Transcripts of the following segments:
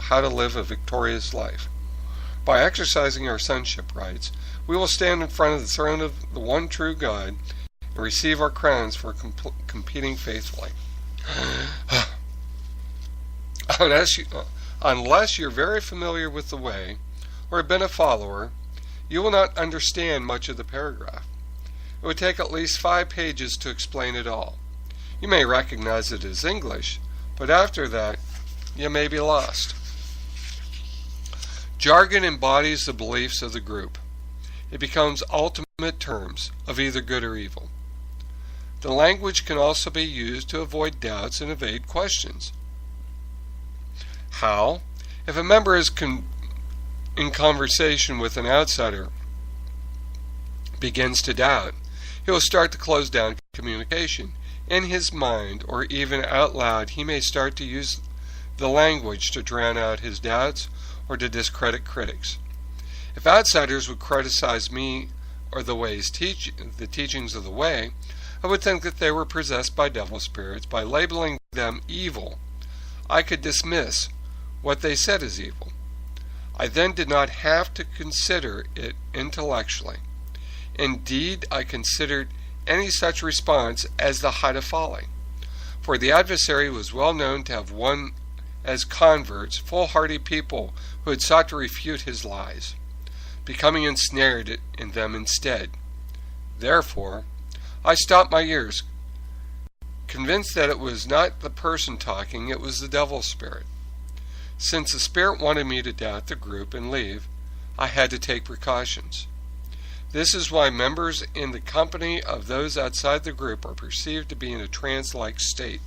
how to live a victorious life. By exercising our sonship rights, we will stand in front of the throne of the one true God and receive our crowns for competing faithfully. Unless you're very familiar with the way, or have been a follower, you will not understand much of the paragraph. It would take at least 5 pages to explain it all. You may recognize it as English, but after that, you may be lost. Jargon embodies the beliefs of the group. It becomes ultimate terms of either good or evil. The language can also be used to avoid doubts and evade questions. How? If a member is in conversation with an outsider, begins to doubt, he will start to close down communication. In his mind, or even out loud, he may start to use the language to drown out his doubts or to discredit critics. If outsiders would criticize me or the teachings of the way, I would think that they were possessed by devil spirits. By labeling them evil, I could dismiss what they said as evil. I then did not have to consider it intellectually. Indeed, I considered any such response as the height of folly. For the adversary was well known to have won as converts foolhardy people who had sought to refute his lies, becoming ensnared in them instead. Therefore, I stopped my ears, convinced that it was not the person talking, it was the devil spirit. Since the spirit wanted me to doubt the group and leave, I had to take precautions. This is why members in the company of those outside the group are perceived to be in a trance-like state.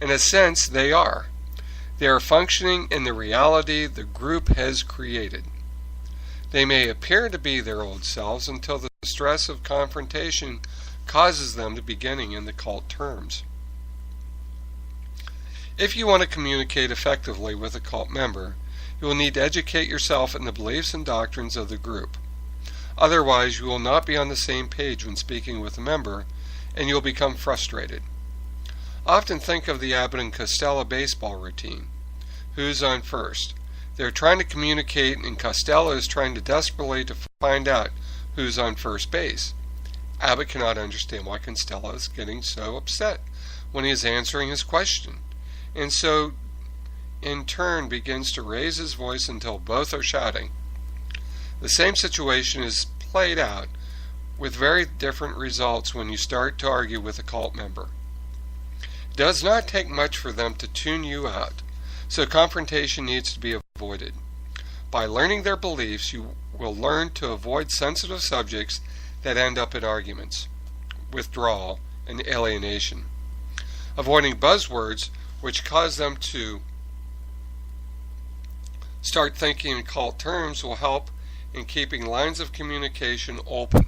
In a sense, they are. They are functioning in the reality the group has created. They may appear to be their old selves until the stress of confrontation causes them to beginning in the cult terms. If you want to communicate effectively with a cult member, you will need to educate yourself in the beliefs and doctrines of the group. Otherwise, you will not be on the same page when speaking with a member, and you will become frustrated. Often think of the Abbott and Costello baseball routine. Who's on first? They're trying to communicate, and Costello is trying to desperately to find out who's on first base. Abbott cannot understand why Costello is getting so upset when he is answering his question, and so in turn begins to raise his voice until both are shouting. The same situation is played out with very different results when you start to argue with a cult member. It does not take much for them to tune you out, so confrontation needs to be avoided. By learning their beliefs, you will learn to avoid sensitive subjects that end up in arguments, withdrawal, and alienation. Avoiding buzzwords which cause them to start thinking in cult terms will help in keeping lines of communication open.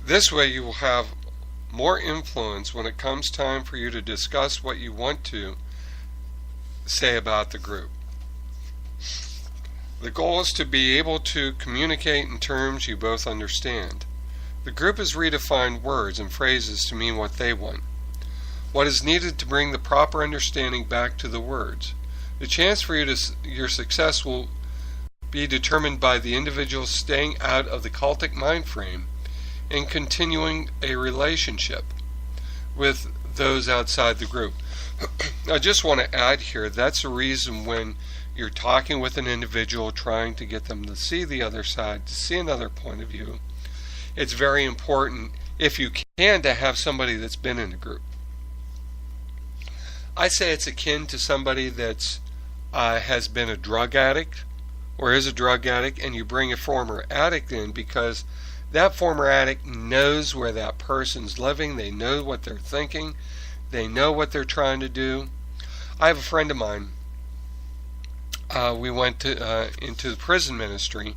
This way you will have more influence when it comes time for you to discuss what you want to say about the group. The goal is to be able to communicate in terms you both understand. The group has redefined words and phrases to mean what they want. What is needed to bring the proper understanding back to the words? The chance for your success will be determined by the individual staying out of the cultic mind frame and continuing a relationship with those outside the group. I just want to add here, that's the reason when you're talking with an individual, trying to get them to see the other side, to see another point of view, it's very important, if you can, to have somebody that's been in a group. I say it's akin to somebody that's has been a drug addict or is a drug addict, and you bring a former addict in, because that former addict knows where that person's living, they know what they're thinking, they know what they're trying to do. I have a friend of mine, we went into the prison ministry,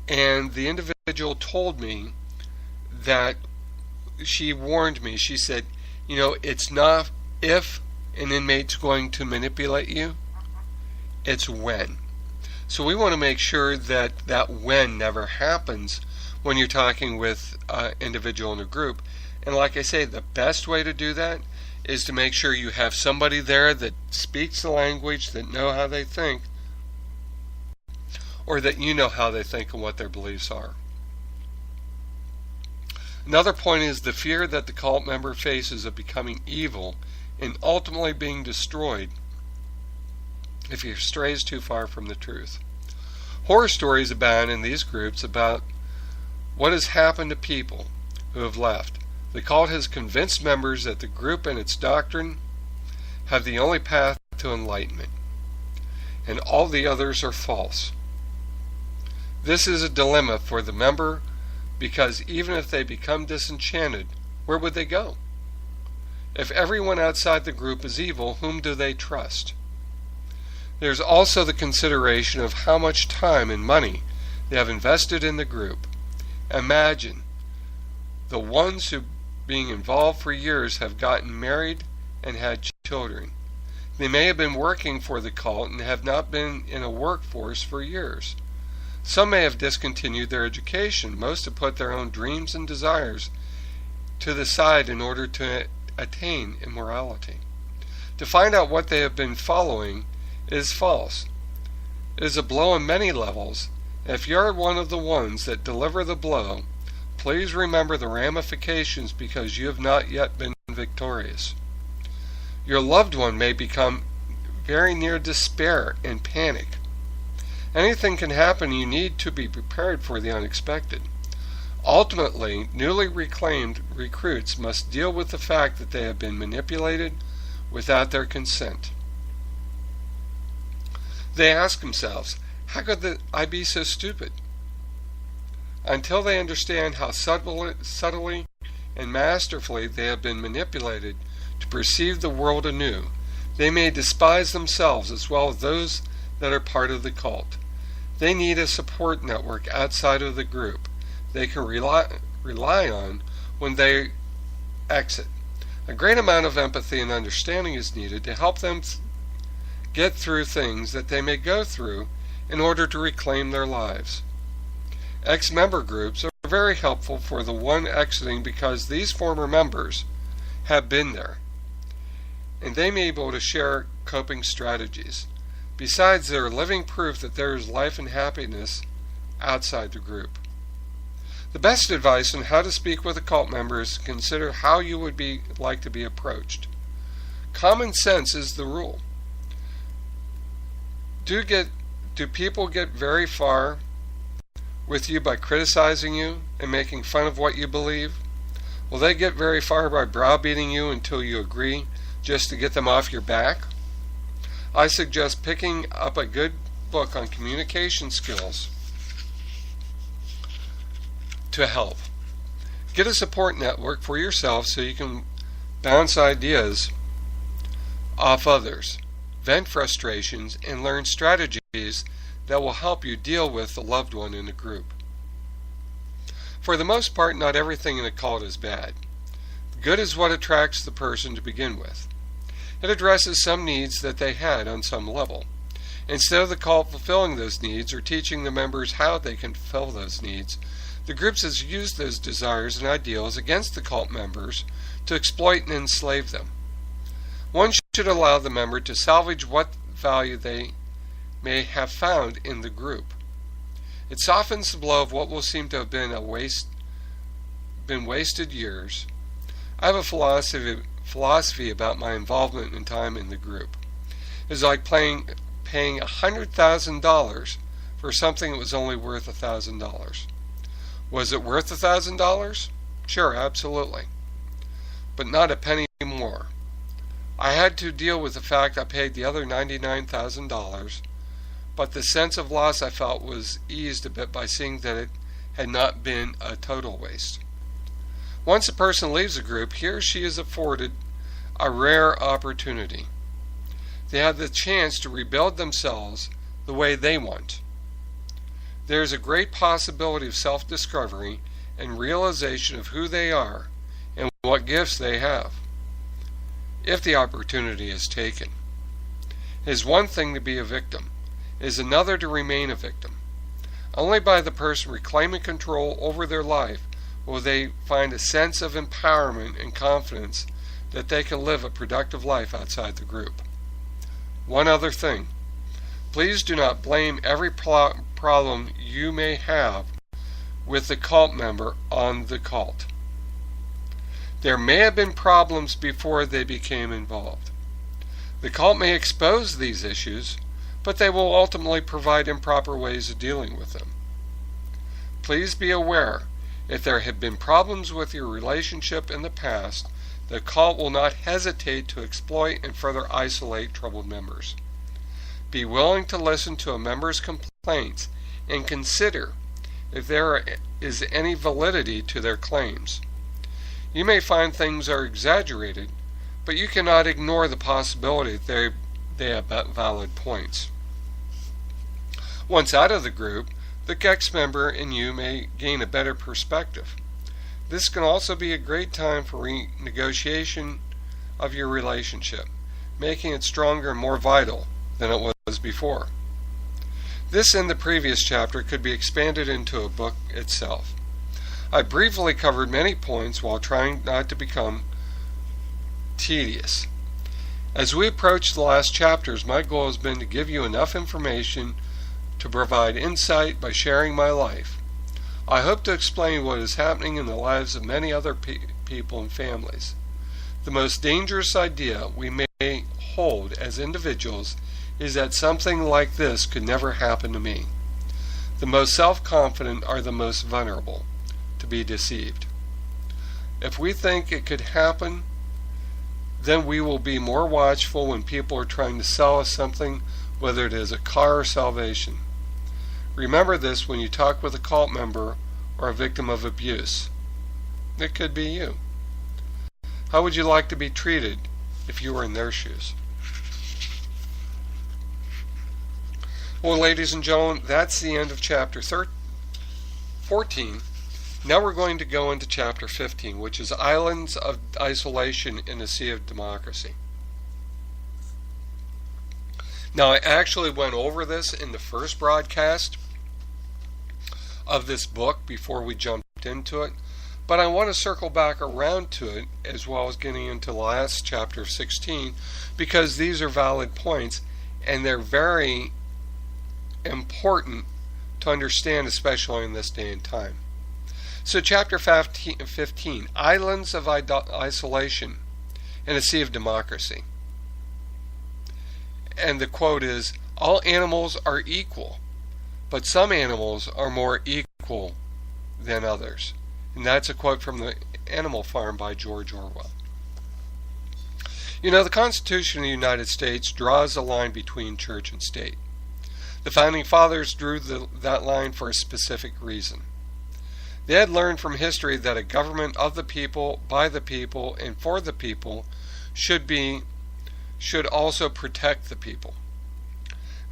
and the individual told me that, she warned me, she said, it's not if an inmate's going to manipulate you, it's when. So we want to make sure that that when never happens when you're talking with an individual in a group. And like I say, the best way to do that is to make sure you have somebody there that speaks the language, that know how they think, or that you know how they think and what their beliefs are. Another point is the fear that the cult member faces of becoming evil and ultimately being destroyed if he strays too far from the truth. Horror stories abound in these groups about what has happened to people who have left. The cult has convinced members that the group and its doctrine have the only path to enlightenment, and all the others are false. This is a dilemma for the member, because even if they become disenchanted, where would they go? If everyone outside the group is evil, whom do they trust? There's also the consideration of how much time and money they have invested in the group. Imagine the ones who, being involved for years, have gotten married and had children. They may have been working for the cult and have not been in a workforce for years. Some may have discontinued their education. Most have put their own dreams and desires to the side in order to attain immorality. To find out what they have been following is false. It is a blow on many levels. If you're one of the ones that deliver the blow, please remember the ramifications, because you have not yet been victorious. Your loved one may become very near despair and panic. Anything can happen. You need to be prepared for the unexpected. Ultimately, newly reclaimed recruits must deal with the fact that they have been manipulated without their consent. They ask themselves, how could I be so stupid? Until they understand how subtly and masterfully they have been manipulated to perceive the world anew, they may despise themselves as well as those that are part of the cult. They need a support network outside of the group they can rely on when they exit. A great amount of empathy and understanding is needed to help them get through things that they may go through in order to reclaim their lives. Ex-member groups are very helpful for the one exiting, because these former members have been there, and they may be able to share coping strategies. Besides, they are living proof that there is life and happiness outside the group. The best advice on how to speak with a cult member is to consider how you would like to be approached. Common sense is the rule. Do people get very far with you by criticizing you and making fun of what you believe? Will they get very far by browbeating you until you agree, just to get them off your back? I suggest picking up a good book on communication skills to help. Get a support network for yourself so you can bounce ideas off others, vent frustrations, and learn strategies that will help you deal with the loved one in a group. For the most part, not everything in a cult is bad. Good is what attracts the person to begin with. It addresses some needs that they had on some level. Instead of the cult fulfilling those needs or teaching the members how they can fulfill those needs, the groups has used those desires and ideals against the cult members to exploit and enslave them. One should allow the member to salvage what value they may have found in the group. It softens the blow of what will seem to have been wasted years. I have a philosophy about my involvement and time in the group. It's like paying $100,000 for something that was only worth $1,000. Was it worth $1,000? Sure, absolutely. But not a penny more. I had to deal with the fact I paid the other $99,000, but the sense of loss I felt was eased a bit by seeing that it had not been a total waste. Once a person leaves a group, he or she is afforded a rare opportunity. They have the chance to rebuild themselves the way they want. There is a great possibility of self-discovery and realization of who they are and what gifts they have, if the opportunity is taken. It is one thing to be a victim. It is another to remain a victim. Only by the person reclaiming control over their life will they find a sense of empowerment and confidence that they can live a productive life outside the group. One other thing. Please do not blame every problem you may have with the cult member on the cult. There may have been problems before they became involved. The cult may expose these issues, but they will ultimately provide improper ways of dealing with them. Please be aware, if there have been problems with your relationship in the past, the cult will not hesitate to exploit and further isolate troubled members. Be willing to listen to a member's complaints and consider if there is any validity to their claims. You may find things are exaggerated, but you cannot ignore the possibility that they have valid points. Once out of the group, the ex-member and you may gain a better perspective. This can also be a great time for renegotiation of your relationship, making it stronger and more vital than it was before. This and the previous chapter could be expanded into a book itself. I briefly covered many points while trying not to become tedious. As we approach the last chapters, my goal has been to give you enough information to provide insight by sharing my life. I hope to explain what is happening in the lives of many other people and families. The most dangerous idea we may hold as individuals is that something like this could never happen to me. The most self-confident are the most vulnerable to be deceived. If we think it could happen, then we will be more watchful when people are trying to sell us something, whether it is a car or salvation. Remember this when you talk with a cult member or a victim of abuse. It could be you. How would you like to be treated if you were in their shoes? Well, ladies and gentlemen, that's the end of chapter 14. Now we're going to go into chapter 15, which is Islands of Isolation in a Sea of Democracy. Now, I actually went over this in the first broadcast of this book before we jumped into it, but I want to circle back around to it as well as getting into the last chapter 16, because these are valid points and they're very important to understand, especially in this day and time. So chapter 15, Islands of Isolation in a Sea of Democracy. And the quote is, all animals are equal, but some animals are more equal than others. And that's a quote from the Animal Farm by George Orwell. You know, the Constitution of the United States draws a line between church and state. The Founding Fathers drew that line for a specific reason. They had learned from history that a government of the people, by the people, and for the people should also protect the people.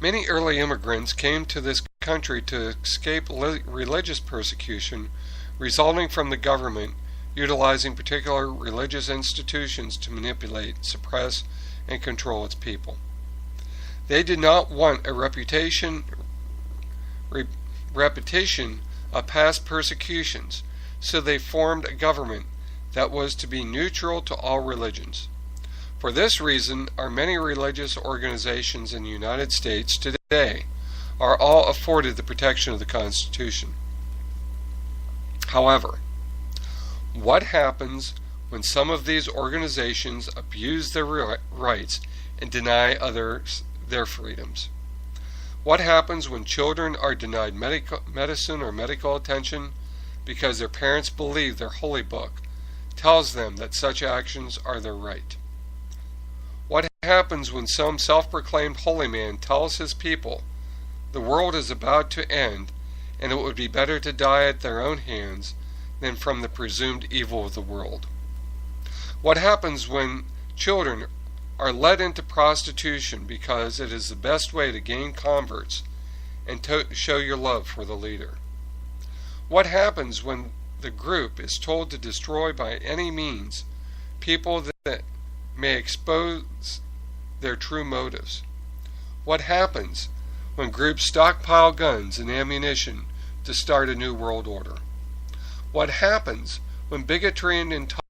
Many early immigrants came to this country to escape religious persecution resulting from the government utilizing particular religious institutions to manipulate, suppress, and control its people. They did not want a repetition of past persecutions, so they formed a government that was to be neutral to all religions. For this reason, our many religious organizations in the United States today are all afforded the protection of the Constitution. However, what happens when some of these organizations abuse their rights and deny others their freedoms? What happens when children are denied medicine or medical attention because their parents believe their holy book tells them that such actions are their right? What happens when some self-proclaimed holy man tells his people the world is about to end and it would be better to die at their own hands than from the presumed evil of the world? What happens when children are led into prostitution because it is the best way to gain converts and to show your love for the leader? What happens when the group is told to destroy by any means people that may expose their true motives? What happens when groups stockpile guns and ammunition to start a new world order. What happens when bigotry and intolerance